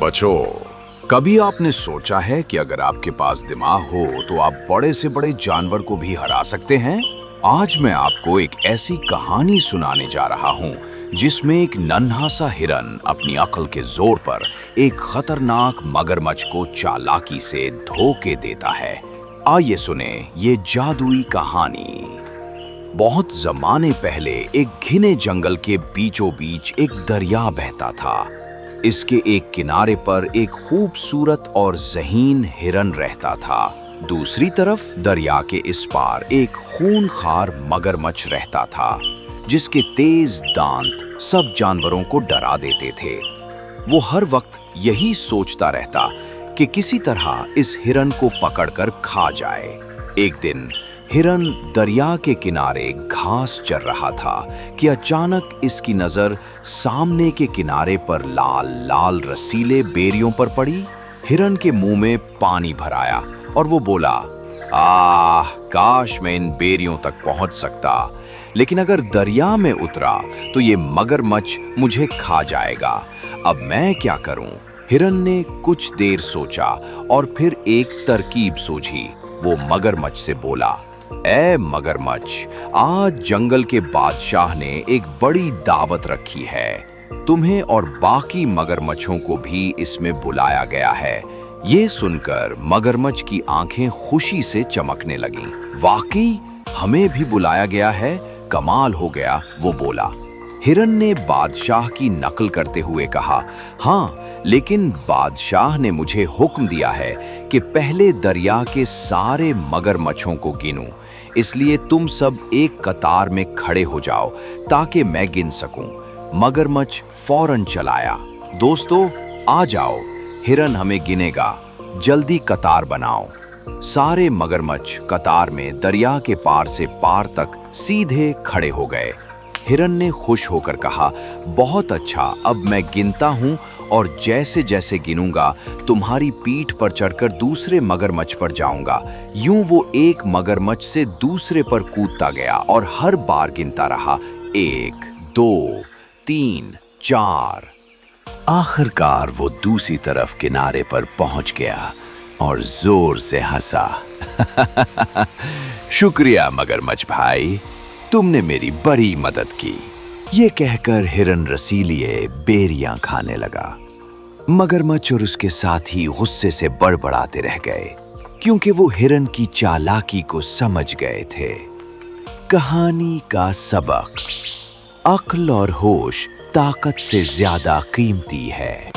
बच्चों, कभी आपने सोचा है कि अगर आपके पास दिमाग हो तो आप बड़े से बड़े जानवर को भी हरा सकते हैं? आज मैं आपको एक ऐसी कहानी सुनाने जा रहा हूँ जिसमें एक नन्हा सा हिरन अपनी अक्ल के जोर पर एक खतरनाक मगरमच्छ को चालाकी से धोखे देता है। आइए सुने ये जादुई कहानी। बहुत जमाने पहले एक घने जंगल के बीचों बीच एक दरिया बहता था। इसके एक किनारे पर एक खूबसूरत और ज़हीन हिरन रहता था। दूसरी तरफ दरिया के इस पार एक खूनखार मगरमच्छ रहता था जिसके तेज दांत सब जानवरों को डरा देते थे। वो हर वक्त यही सोचता रहता कि किसी तरह इस हिरन को पकड़कर खा जाए। एक दिन हिरन दरिया के किनारे घास चर रहा था कि अचानक इसकी नजर सामने के किनारे पर लाल लाल रसीले बेरियों पर पड़ी। हिरन के मुंह में पानी भर आया और वो बोला, काश मैं इन बेरियों तक पहुंच सकता, लेकिन अगर दरिया में उतरा तो ये मगरमच्छ मुझे खा जाएगा। अब मैं क्या करूं? हिरन ने कुछ देर सोचा और फिर एक तरकीब सूझी। वो मगरमच्छ से बोला, ए मगरमच्छ, आज जंगल के बादशाह ने एक बड़ी दावत रखी है। तुम्हें और बाकी मगरमच्छों को भी इसमें बुलाया गया है। ये सुनकर मगरमच्छ की आंखें खुशी से चमकने लगीं। वाकई हमें भी बुलाया गया है, कमाल हो गया, वो बोला। हिरन ने बादशाह की नकल करते हुए कहा, हाँ, लेकिन बादशाह ने मुझे हुक्म दिया है कि पहले दरिया के सारे मगरमच्छों को गिनूं, इसलिए तुम सब एक कतार में खड़े हो जाओ ताकि मैं गिन सकूं। मगरमच्छ फौरन चलाया। दोस्तों, आ जाओ, हिरन हमें गिनेगा, जल्दी कतार बनाओ। सारे मगरमच्छ कतार में दरिया के पार से पार तक सीधे खड़े हो गए। हिरन ने खुश होकर कहा, बहुत अच्छा, अब मैं गिनता हूँ और जैसे जैसे गिनूंगा तुम्हारी पीठ पर चढ़कर दूसरे मगरमच्छ पर जाऊंगा। यूं वो एक मगरमच्छ से दूसरे पर कूदता गया और हर बार गिनता रहा, 1, 2, 3, 4। आखिरकार वो दूसरी तरफ किनारे पर पहुंच गया और जोर से हंसा। शुक्रिया मगरमच्छ भाई, तुमने मेरी बड़ी मदद की। ये कहकर हिरन रसीलिए बेरियां खाने लगा। मगरमच्छ और उसके साथी गुस्से से बड़बड़ाते रह गए क्योंकि वो हिरन की चालाकी को समझ गए थे। कहानी का सबक: अक्ल और होश ताकत से ज्यादा कीमती है।